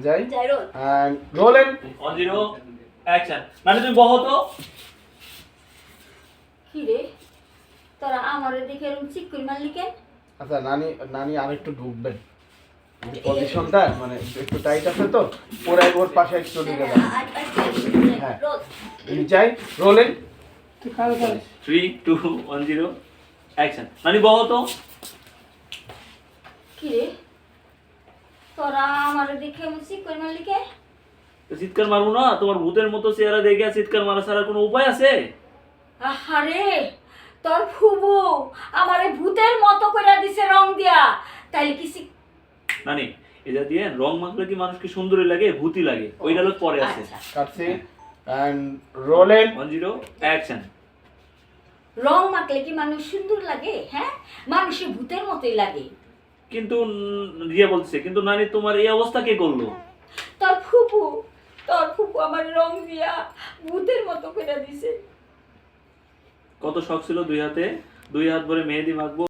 যাই যাই role. and rolling 1 0 action. মানে তুমি বহো তো। কি রে তোরা আমারে দেখে এরকম চিক করে মারলি কেন? আচ্ছা নানি নানি আরেকটু ঢুকবেন পজিশনটা মানে একটু টাইট আছে তো ওরা ওর পাশে একটু ঢুকে যাবে হ্যাঁ রোল। যাই রোলিং 3 2 1 0 অ্যাকশন। মানে বহো তো। কি রে তোরা আমারে দেখে এরকম চিক করে মারলি কেন? তো চিৎকার মারবো না? তোমার ভূতের মতো চেহারা দেখে চিৎকার মারা ছাড়া কোনো উপায় আছে? আহারে তোর ফুবু আমারে ভূতের মতো কইরা দিছে রং দিয়া, তাইলে কি নানি এটা দিয়ে রং মাখলে কি মানুষকে সুন্দরই লাগে ভূতই লাগে? ওই ডায়লগ পরে আছে। আচ্ছা। কাটছি and rolling 1 0 অ্যাকশন। রং মাখলে কি মানুষ সুন্দর লাগে? হ্যাঁ, মানুষের ভূতের মতোই লাগে। কিন্তু রিয়া বলছে কিন্তু নানি তোমার এই অবস্থা কে করলো? তোর ফুপু আমার রং দিয়া ভূতের মতো কইরা দিছে। কত শখ ছিল দুই হাত ভরে মেহেদি মাখবো।